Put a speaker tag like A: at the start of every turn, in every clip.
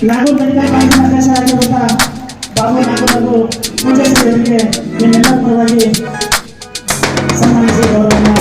A: लागू ಅಧ್ಯಕ್ಷರಾಗಿರುವಂತ ಬಾಬು ನಾಗರಾಜು ಪೂಜಾರಿ ಅವರಿಗೆ ನಿಮ್ಮೆಲ್ಲರ ಪರವಾಗಿ ಸನ್ಮಾನಿಸಿ ಗೌರವವನ್ನು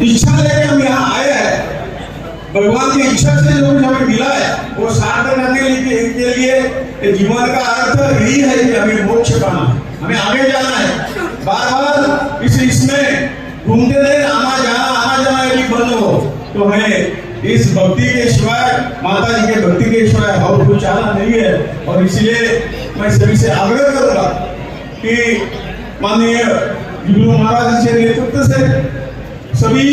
B: इच्छा लेके हम यहाँ आए हैं। भगवान की इच्छा से जो हमें मिला है वो सार्थक करने के लिए जीवन का अर्थ यही है कि हमें मोक्ष पाना है, हमें आगे जाना है। बार बार इसमें घूमते रहे, आना जाना यदि बंद हो तो हमें इस भक्ति के सिवाय, माता जी के भक्ति के सिवाय और कुछ चाहना नहीं है। और इसलिए मैं सभी से आग्रह करूंगा कि माननीय जुगनू महाराज जी के नेतृत्व से सभी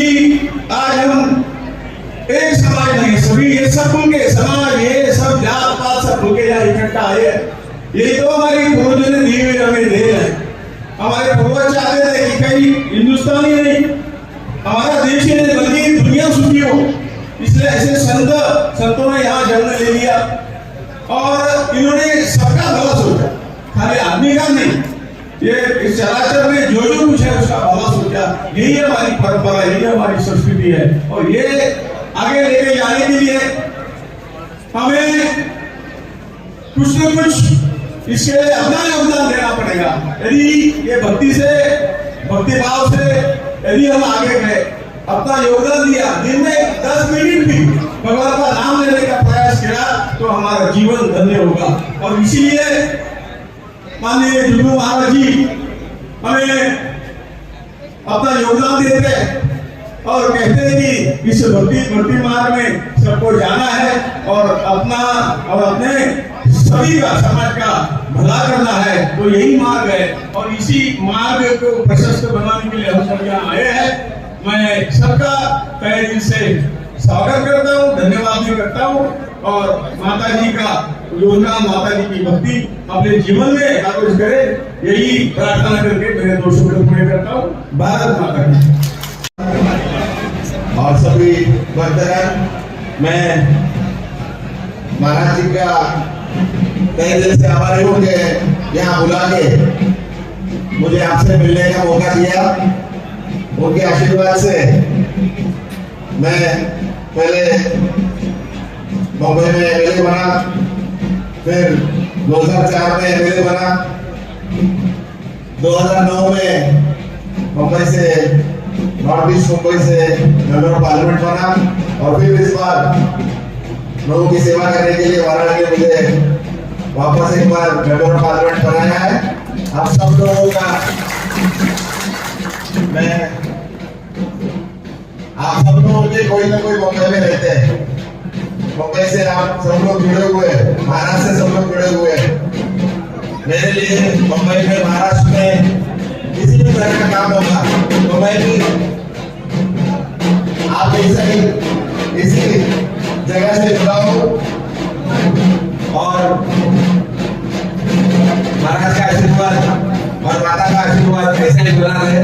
B: आज हम एक समाज नहीं, सभी ये सब के समाज, ये सब जात पात सब भूखे यहाँ इकट्ठा आए। ये तो हमारी पूर्वजों ने दी हुई हमें दे है। हमारे पूर्वज चाहते थे कि कहीं हिंदुस्तानी नहीं, हमारा देश ही नहीं बल्कि दुनिया सुखी हो, इसलिए ऐसे संतों ने यहाँ जन्म ले लिया और इन्होंने सबका भला सोचा, खाली आदमी का नहीं। ये इस चराचर में जो कुछ है उसका भला सोचा। यही हमारी परंपरा, यही हमारी संस्कृति है और ये आगे लेके जाने के लिए हमें कुछ न कुछ इसके लिए अपना योगदान देना पड़ेगा। यदि ये भक्ति भाव से यदि हम आगे गए, अपना योगदान दिया, दिन में 10 मिनट भी भगवान का नाम लेने का प्रयास किया तो हमारा जीवन धन्य होगा। और इसीलिए माननीय जुगनू महाराज जी हमें अपना योगदान देते हैं और कहते हैं कि इस भक्ति मार्ग में सबको जाना है और अपने सभी का समाज का भला करना है। तो यही मार्ग है और इसी मार्ग को प्रशस्त बनाने के लिए हम सब यहाँ आए हैं। मैं सबका तहे दिल से स्वागत करता हूँ, धन्यवाद भी करता हूँ और माता जी का योजना, माता जी की भक्ति अपने जीवन में एकाग्र करे, यही प्रार्थना करके मेरे 2 शब्द पूरे करता हूँ। भारत माता की।
C: और सभी भक्तगण, मैं महाराज जी का तहे दिल से आभारी हूँ कि यहाँ बुला के मुझे आपसे मिलने का मौका दिया। उनके आशीर्वाद से मैं पहले बॉम्बे में एमएलए बना, फिर 2004 में एमएलए बना, 2009 में मुंबई से नॉर्थ ईस्ट मुंबई से मेंबर ऑफ पार्लियामेंट बना और फिर इस बार लोगों की सेवा करने के लिए वाराणसी में मुझे वापस एक बार मेंबर ऑफ पार्लियामेंट बनाया है। आप सब लोगों का मैं आप सब लोग के कोई ना कोई मुंबई में रहते हैं, मुंबई से आप सब लोग जुड़े हुए हैं, महाराष्ट्र से सब लोग जुड़े हुए हैं। मेरे लिए मुंबई में, महाराष्ट्र में किसी भी तरह का काम होगा तो मैं भी आप इसी जगह से जुड़ा हूँ और महाराज का आशीर्वाद और माता का आशीर्वाद ऐसे ही बना रहे,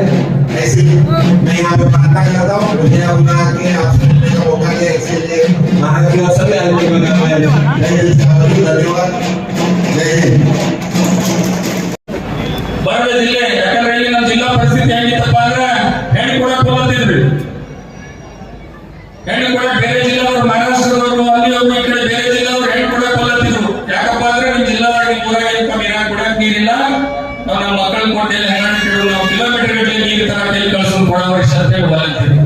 C: ऐसी मैं यहाँ पे प्रार्थना करता हूँ। मुझे यहाँ बुला के आपसे मिलने का मौका दिया, इसलिए महाराज की और सभी आदमी को धन्यवाद। जय हिंद।
D: ಬರದ ಜಿಲ್ಲೆ ಯಾಕಂದ್ರೆ ಇಲ್ಲಿ ನಮ್ಮ ಜಿಲ್ಲಾ ಪರಿಸ್ಥಿತಿ ಹೆಂಗಿತ್ತಪ್ಪ ಅಂದ್ರೆ ಹೆಣ್ಣು ಕೂಡ ಕೊಲ್ಲತ್ತಿದ್ರಿ. ಹೆಣ್ಣು ಕೂಡ ಬೇರೆ ಜಿಲ್ಲೆಯವರು, ಮಹಾರಾಷ್ಟ್ರದವರು, ಅಲ್ಲಿ ಅವರು ಈ ಕಡೆ ಬೇರೆ ಜಿಲ್ಲೆಯವರು ಹೆಣ್ಣು ಕೂಡ ಕೊಲ್ಲತ್ತಿದ್ರು. ಯಾಕಪ್ಪ ಅಂದ್ರೆ ನಿಮ್ಮ ಜಿಲ್ಲಾವಾಗಿ ಊರಾಗ ಕುಡಿಯಕ್ ನೀರಿಲ್ಲ, ನಾವು ನಮ್ಮ ಮಕ್ಕಳ ಕೊಟ್ಟೆಲ್ಲ ಹೆಣ್ಣು ನಾವು ಕಿಲೋಮೀಟರ್ ಗಟ್ಟಲೆ ನೀರು ತರಕ್ಕೆ ಕಳಿಸೋದು ಕೊಡೋ ವರ್ಷ ಬರತ್ತೀವಿ.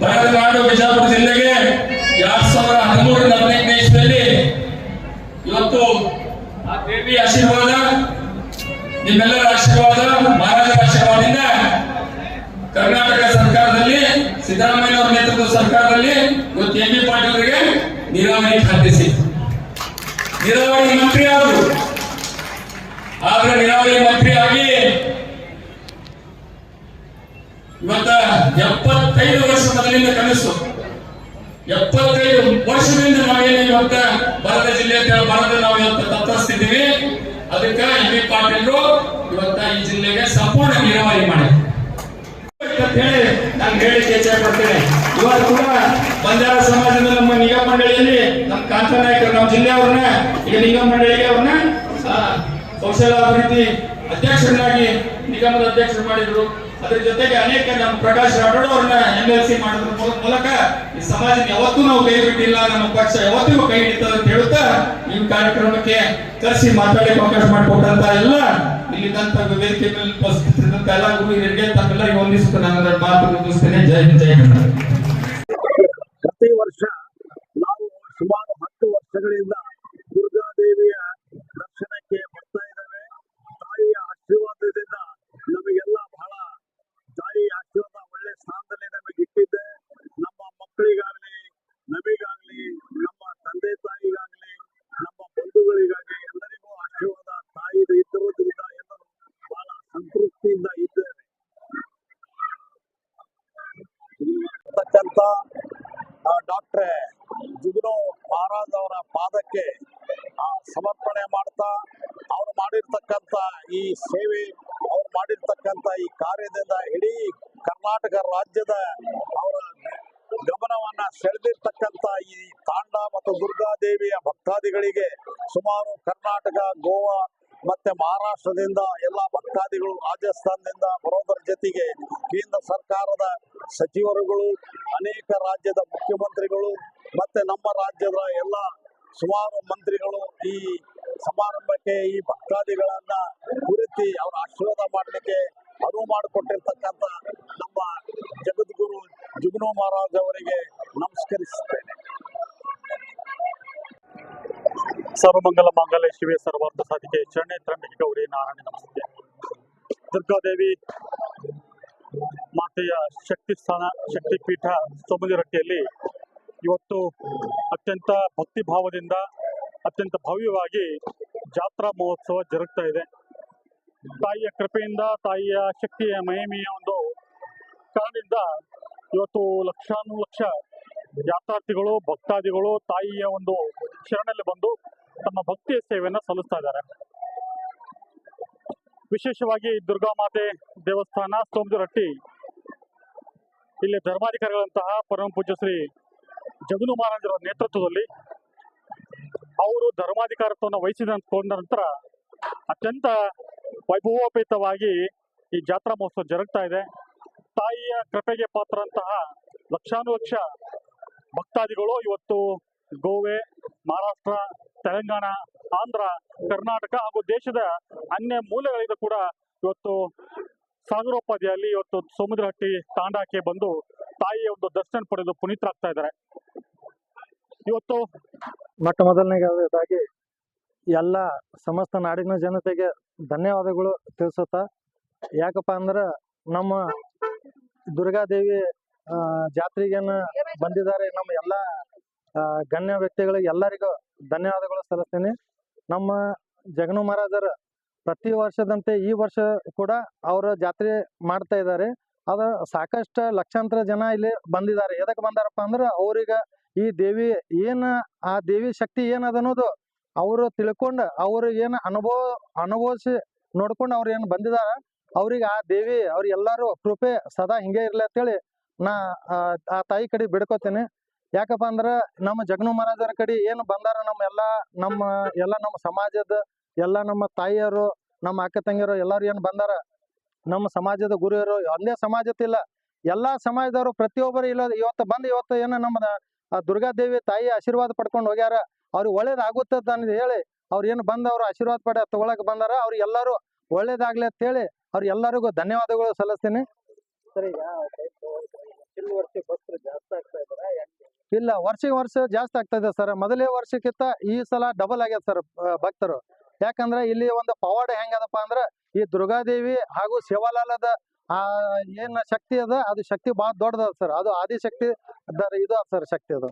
D: ಬರದ ನಾಡು ಬಿಜಾಪುರ ಜಿಲ್ಲೆಗೆ 2013 ಇಸ್ವಿಯಲ್ಲಿ ಇವತ್ತು ಆ ದೇವಿ ಆಶೀರ್ವಾದ, ನಿಮ್ಮೆಲ್ಲರ ಆಶೀರ್ವಾದ, ಮಹಾರಾಜರ ಆಶೀರ್ವಾದದಿಂದ ಕರ್ನಾಟಕ ಸರ್ಕಾರದಲ್ಲಿ ಸಿದ್ದರಾಮಯ್ಯ ಅವರ ನೇತೃತ್ವದ ಸರ್ಕಾರದಲ್ಲಿ ಇವತ್ತು ಎಂ ಬಿ ಪಾಟೀಲ್ ಅವರಿಗೆ ನೀರಾವರಿ ಖಾತೆ ಸಿಕ್ತು. ನೀರಾವರಿ ಮಂತ್ರಿ ಆದರು. ಆದ್ರೆ ನೀರಾವರಿ ಮಂತ್ರಿ ಆಗಿ ಇವತ್ತ 75 ವರ್ಷ ಮೊದಲಿಂದ ಕನಸು, 75 ವರ್ಷದಿಂದ ನಾವೇನು ಇವತ್ತ ಬರದ ಜಿಲ್ಲೆ ಬರದ ನಾವು ಇವತ್ತು ತತ್ತರಿಸ್ತಿದ್ದೀವಿ. ಅದಕ್ಕೆ ಎಂ ಬಿ ಪಾಟೀಲ್ರು ಇವತ್ತ ಈ ಜಿಲ್ಲೆಗೆ ಸಂಪೂರ್ಣ ನೀರಾವರಿ ಮಾಡಿ ಅಂತ ಹೇಳಿ ನಾನು ಹೇಳಿಕೆ ಇಚ್ಛೆ ಪಡ್ತೇನೆ. ಇವತ್ತು ಕೂಡ ಬಂಜಾರ ಸಮಾಜದ ನಮ್ಮ ನಿಗಮ ಮಂಡಳಿಯಲ್ಲಿ ನಮ್ಮ ಕಾಂತ ನಾಯಕರು, ನಮ್ಮ ಜಿಲ್ಲೆಯವ್ರನ್ನ ಈಗ ನಿಗಮ ಮಂಡಳಿಗೆ ಅವ್ರನ್ನ ಕೌಶಲಾಭಿವೃದ್ಧಿ ಅಧ್ಯಕ್ಷರನ್ನಾಗಿ ನಿಗಮದ ಅಧ್ಯಕ್ಷರು ಮಾಡಿದ್ರು. ಅದ್ರ ಜೊತೆಗೆ ಅನೇಕ ನಮ್ಮ ಪ್ರಕಾಶ್ ರಾಠೋಡ್ ಅವ್ರನ್ನ MLC ಮಾಡೋದ್ರ ಮೂಲಕ ಈ ಸಮಾಜ ಯಾವತ್ತೂ ನಾವು ಕೈ ಬಿಟ್ಟಿಲ್ಲ, ನಮ್ಮ ಪಕ್ಷ ಯಾವತ್ತಿಗೂ ಕೈ ಹಿಡಿತದೆ ಅಂತ ಹೇಳುತ್ತಾ ಈ ಕಾರ್ಯಕ್ರಮಕ್ಕೆ ಕರೆಸಿ ಮಾತಾಡಲಿಕ್ಕೆ ಅವಕಾಶ ಮಾಡಿಕೊಟ್ಟಂತ ಎಲ್ಲ ಇಲ್ಲಿದ್ದಂತ ವೇದಿಕೆ ಮೇಲೆ ಉಪಸ್ಥಿತರಿದ್ದಂತ ಎಲ್ಲ ಗುರುಹಿರಿಯರಿಗೆ ತಮ್ಮೆಲ್ಲರಿಗೂ ವಂದಿಸುತ್ತಾ ನಾನು ಮಾತು ಮುಗಿಸ್ತೇನೆ. ಜೈ ಹಿಂದ್, ಜೈ ಕರ್ನಾಟಕ.
E: ಪ್ರತಿ ವರ್ಷ ನಾವು ಸುಮಾರು 10 ವರ್ಷಗಳಿಂದ ದುರ್ಗಾದೇವಿಯ ದರ್ಶನಕ್ಕೆ ಬರ್ತಾ ಇದ್ದೇವೆ. ತಾಯಿಯ ಆಶೀರ್ವಾದದಿಂದ ನಮಗೆಲ್ಲ ಬಹಳ ತಾಯಿ ಆಶೀರ್ವಾದ ಒಳ್ಳೆ ಸ್ಥಾನದಲ್ಲಿ ನಮಗೆ ಇಟ್ಟಿದ್ದೆ. ನಮ್ಮ ಮಕ್ಕಳಿಗಾಗ್ಲಿ, ನಮಗಾಗ್ಲಿ, ನಮ್ಮ ತಂದೆ ತಾಯಿಗಾಗ್ಲಿ, ನಮ್ಮ ಬಂಧುಗಳಿಗಾಗ್ಲಿ ಎಲ್ಲರಿಗೂ ಆಶೀರ್ವಾದ ತಾಯಿದು ಇದ್ದಿರೋದ್ರಿಂದ ಎಲ್ಲರೂ ಬಹಳ ಸಂತೃಪ್ತಿಯಿಂದ ಇದ್ದೇವೆ. ಡಾಕ್ಟ್ರೆ ಜುಗ್ನೂ ಮಹಾರಾಜ್ ಅವರ ಪಾದಕ್ಕೆ ಸಮರ್ಪಣೆ ಮಾಡ್ತಾ ಅವ್ರು ಮಾಡಿರ್ತಕ್ಕಂಥ ಈ ಸೇವೆ, ಅವ್ರು ಮಾಡಿರ್ತಕ್ಕಂಥ ಈ ಕಾರ್ಯದಿಂದ ಇಡೀ ಕರ್ನಾಟಕ ರಾಜ್ಯದ ಅವರ ಗಮನವನ್ನ ಸೆಳೆದಿರ್ತಕ್ಕಂಥ ಈ ತಾಂಡ ಮತ್ತು ದುರ್ಗಾದೇವಿಯ ಭಕ್ತಾದಿಗಳಿಗೆ ಸುಮಾರು ಕರ್ನಾಟಕ, ಗೋವಾ ಮತ್ತೆ ಮಹಾರಾಷ್ಟ್ರದಿಂದ ಎಲ್ಲ ಭಕ್ತಾದಿಗಳು, ರಾಜಸ್ಥಾನದಿಂದ ಬರೋದರ ಜೊತೆಗೆ ಕೇಂದ್ರ ಸರ್ಕಾರದ ಸಚಿವರುಗಳು, ಅನೇಕ ರಾಜ್ಯದ ಮುಖ್ಯಮಂತ್ರಿಗಳು ಮತ್ತೆ ನಮ್ಮ ರಾಜ್ಯದ ಎಲ್ಲ ಸುಮಾರು ಮಂತ್ರಿಗಳು ಈ ಸಮಾರಂಭಕ್ಕೆ ಈ ಭಕ್ತಾದಿಗಳನ್ನ ಕುರಿತು ಅವರ ಆಶೀರ್ವಾದ ಮಾಡಲಿಕ್ಕೆ ಅನುವು ಮಾಡಿಕೊಟ್ಟಿರ್ತಕ್ಕಂಥ ನಮ್ಮ ಜಗದ್ಗುರು ಜುಗ್ನೂ ಮಹಾರಾಜ್ ಅವರಿಗೆ ನಮಸ್ಕರಿಸುತ್ತೇನೆ.
F: ಸರ್ವಮಂಗಲ ಮಾಂಗಲ್ಯ ಶಿವೆ ಸರ್ವಾರ್ಥ ಸಾಧಿಕೆ ಶರಣ್ಯ ತ್ರ್ಯಂಬಕೆ ಗೌರಿ ನಾರಾಯಣಿ ನಮಸ್ತೆ. ದುರ್ಗಾದೇವಿ ಮಾತೆಯ ಶಕ್ತಿ ಸ್ಥಾನ, ಶಕ್ತಿಪೀಠ ಸೋಮಗಿರಟ್ಟಿಯಲ್ಲಿ ಇವತ್ತು ಅತ್ಯಂತ ಭಕ್ತಿ ಭಾವದಿಂದ ಅತ್ಯಂತ ಭವ್ಯವಾಗಿ ಜಾತ್ರಾ ಮಹೋತ್ಸವ ಜರುಗ್ತಾ ಇದೆ. ತಾಯಿಯ ಕೃಪೆಯಿಂದ, ತಾಯಿಯ ಶಕ್ತಿಯ ಮಹಿಮೆಯ ಒಂದು ಕಾರಣದಿಂದ ಇವತ್ತು ಲಕ್ಷಾನುಲಕ್ಷ ಯಾತ್ರಾರ್ಥಿಗಳು ಭಕ್ತಾದಿಗಳು ತಾಯಿಯ ಒಂದು ಶರಣಲ್ಲಿ ಬಂದು ತಮ್ಮ ಭಕ್ತಿಯ ಸೇವೆಯನ್ನು ಸಲ್ಲಿಸ್ತಾ ಇದ್ದಾರೆ. ವಿಶೇಷವಾಗಿ ದುರ್ಗಾಮಾತೆ ದೇವಸ್ಥಾನ ಸೋಮದರಟ್ಟಿ ಇಲ್ಲಿ ಧರ್ಮಾಧಿಕಾರಿಗಳಂತಹ ಪರಮ ಪೂಜ್ಯ ಶ್ರೀ ಜಗನು ಮಹಾರಾಜರ ನೇತೃತ್ವದಲ್ಲಿ ಅವರು ಧರ್ಮಾಧಿಕಾರತ್ವವನ್ನು ವಹಿಸಿಕೊಂಡ ನಂತರ ಅತ್ಯಂತ ವೈಭವೋಪೇತವಾಗಿ ಈ ಜಾತ್ರಾ ಮಹೋತ್ಸವ ಜರುಗ್ತಾ ಇದೆ. ತಾಯಿಯ ಕೃಪೆಗೆ ಪಾತ್ರಂತಹ ಲಕ್ಷಾನುಲಕ್ಷ ಭಕ್ತಾದಿಗಳು ಇವತ್ತು ಗೋವೆ, ಮಹಾರಾಷ್ಟ್ರ, ತೆಲಂಗಾಣ, ಆಂಧ್ರ, ಕರ್ನಾಟಕ ಹಾಗೂ ದೇಶದ ಅನ್ಯ ಮೂಲೆಗಳಿಂದ ಕೂಡ ಇವತ್ತು ಸಾಗರೋಪಾದಿಯಲ್ಲಿ ಇವತ್ತು ಸೋಮದರಹಟ್ಟಿ ತಾಂಡಾಕ್ಕೆ ಬಂದು ತಾಯಿಯ ಒಂದು ದರ್ಶನ ಪಡೆದು ಪುನೀತರಾಗ್ತಾ ಇದ್ದಾರೆ. ಇವತ್ತು
G: ಮೊಟ್ಟ ಮೊದಲನೇದಾಗಿ ಎಲ್ಲ ಸಮಸ್ತ ನಾಡಿನ ಜನತೆಗೆ ಧನ್ಯವಾದಗಳು ತಿಳಿಸುತ್ತಾ, ಯಾಕಪ್ಪ ಅಂದ್ರೆ ನಮ್ಮ ದುರ್ಗಾದೇವಿ ಜಾತ್ರೆಗೇನು ಬಂದಿದ್ದಾರೆ ನಮ್ಮ ಎಲ್ಲ ಗಣ್ಯ ವ್ಯಕ್ತಿಗಳಿಗೆ ಎಲ್ಲರಿಗೂ ಧನ್ಯವಾದಗಳು ಸಲ್ಲಿಸ್ತೀನಿ. ನಮ್ಮ ಜಗನು ಮಹಾರಾಜರ ಪ್ರತಿ ವರ್ಷದಂತೆ ಈ ವರ್ಷ ಕೂಡ ಅವರ ಜಾತ್ರೆ ಮಾಡ್ತಾ ಇದ್ದಾರೆ. ಅದು ಸಾಕಷ್ಟು ಲಕ್ಷಾಂತರ ಜನ ಇಲ್ಲಿ ಬಂದಿದ್ದಾರೆ. ಎದಕ್ಕೆ ಬಂದಾರಪ್ಪ ಅಂದ್ರೆ ಅವ್ರಿಗೆ ಈ ದೇವಿ ಆ ದೇವಿ ಶಕ್ತಿ ಏನದ ಅನ್ನೋದು ಅವರು ತಿಳ್ಕೊಂಡು ಅವ್ರಿಗೆ ಏನು ಅನುಭವಿಸಿ ನೋಡ್ಕೊಂಡು ಅವ್ರು ಏನು ಬಂದಿದಾರ ಅವ್ರಿಗೆ ಆ ದೇವಿ ಎಲ್ಲರೂ ಕೃಪೆ ಸದಾ ಹಿಂಗೆ ಇರ್ಲಿ ಅಂತೇಳಿ ನಾ ಆ ತಾಯಿ ಕಡೆ ಬಿಡ್ಕೋತೇನೆ. ಯಾಕಪ್ಪ ಅಂದ್ರೆ ನಮ್ಮ ಜಗನು ಮಹಾರಾಜರ ಕಡೆ ಏನು ಬಂದಾರ ನಮ್ಮ ಸಮಾಜದ ಎಲ್ಲ ನಮ್ಮ ತಾಯಿಯರು, ನಮ್ಮ ಅಕ್ಕ ತಂಗಿಯರು ಎಲ್ಲರೂ ಏನು ಬಂದಾರ, ನಮ್ಮ ಸಮಾಜದ ಗುರುವರು ಒಂದೇ ಸಮಾಜತ್ತಿಲ್ಲ, ಎಲ್ಲಾ ಸಮಾಜದವರು ಪ್ರತಿಯೊಬ್ಬರು ಇಲ್ಲ ಇವತ್ತು ಏನು ನಮ್ಮ ದುರ್ಗಾದೇವಿ ತಾಯಿ ಆಶೀರ್ವಾದ ಪಡ್ಕೊಂಡು ಹೋಗ್ಯಾರ. ಅವ್ರಿಗೆ ಒಳ್ಳೇದಾಗುತ್ತದ ಅಂತ ಹೇಳಿ ಅವ್ರು ಏನು ಅವ್ರು ಆಶೀರ್ವಾದ ತಗೊಳಕ್ ಬಂದಾರ. ಅವ್ರಿಗೆ ಎಲ್ಲರೂ ಒಳ್ಳೇದಾಗ್ಲಿ ಅಂತ ಹೇಳಿ ಎಲ್ಲರಿಗೂ ಧನ್ಯವಾದಗಳು ಸಲ್ಲಿಸ್ತೀನಿ. ಇಲ್ಲ, ವರ್ಷ ಜಾಸ್ತಿ ಆಗ್ತಾ ಇದೆ ಸರ್. ಮೊದಲೇ ವರ್ಷಕ್ಕಿಂತ ಈ ಸಲ ಡಬಲ್ ಆಗ್ಯದ ಸರ್ ಭಕ್ತರು. ಯಾಕಂದ್ರೆ ಇಲ್ಲಿ ಒಂದು ಪವಾಡ ಹೆಂಗದಪ್ಪ ಅಂದ್ರೆ ಈ ದುರ್ಗಾದೇವಿ ಹಾಗೂ ಶಿವಲಾಲದ ಏನ್ ಶಕ್ತಿ ಅದ ಅದು ಶಕ್ತಿ ಬಹಳ ದೊಡ್ಡದ ಸರ್. ಅದು ಆದಿಶಕ್ತಿ ಇದು ಸರ್ ಶಕ್ತಿ ಅದು.